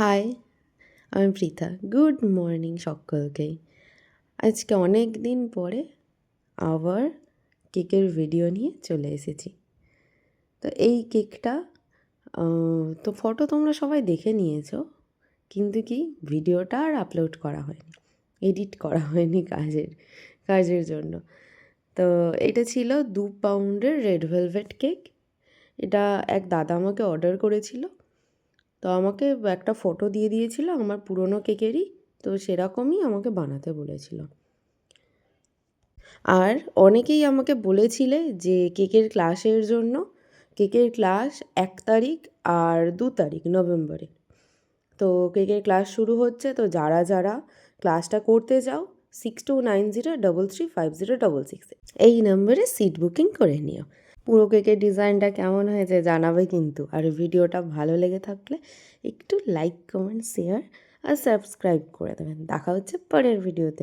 High, আমি Pritha. Good morning সকলকেই। আজকে অনেক দিন পরে আবার কেকের ভিডিও নিয়ে চলে এসেছি। তো এই কেকটা তো ফটো তোমরা সবাই দেখে নিয়েছো, কিন্তু কি ভিডিওটা আর আপলোড করা হয়নি, এডিট করা হয়নি কাজের জন্য। তো এটা ছিল 2 পাউন্ডের রেড ভেলভেট কেক। এটা এক দাদা আমাকে অর্ডার করেছিল। তো আমাকে একটা ফটো দিয়ে দিয়েছিল আমার পুরনো কেকেরই, তো সেরকমই আমাকে বানাতে বলেছিল। আর অনেকেই আমাকে বলেছিলে যে কেকের ক্লাসের জন্য, কেকের ক্লাস 1 তারিখ আর 2 তারিখ নভেম্বরে। তো কেকের ক্লাস শুরু হচ্ছে, তো যারা যারা ক্লাসটা করতে চাও 6290335066 এই নম্বরে সিট বুকিং করে নিও। পুরো কেকের ডিজাইনটা কেমন হয়েছে জানাবে কিন্তু। আর ভিডিওটা ভালো লেগে থাকলে একটু লাইক, কমেন্ট, শেয়ার আর সাবস্ক্রাইব করে দেবেন। দেখা হচ্ছে পরের ভিডিওতে।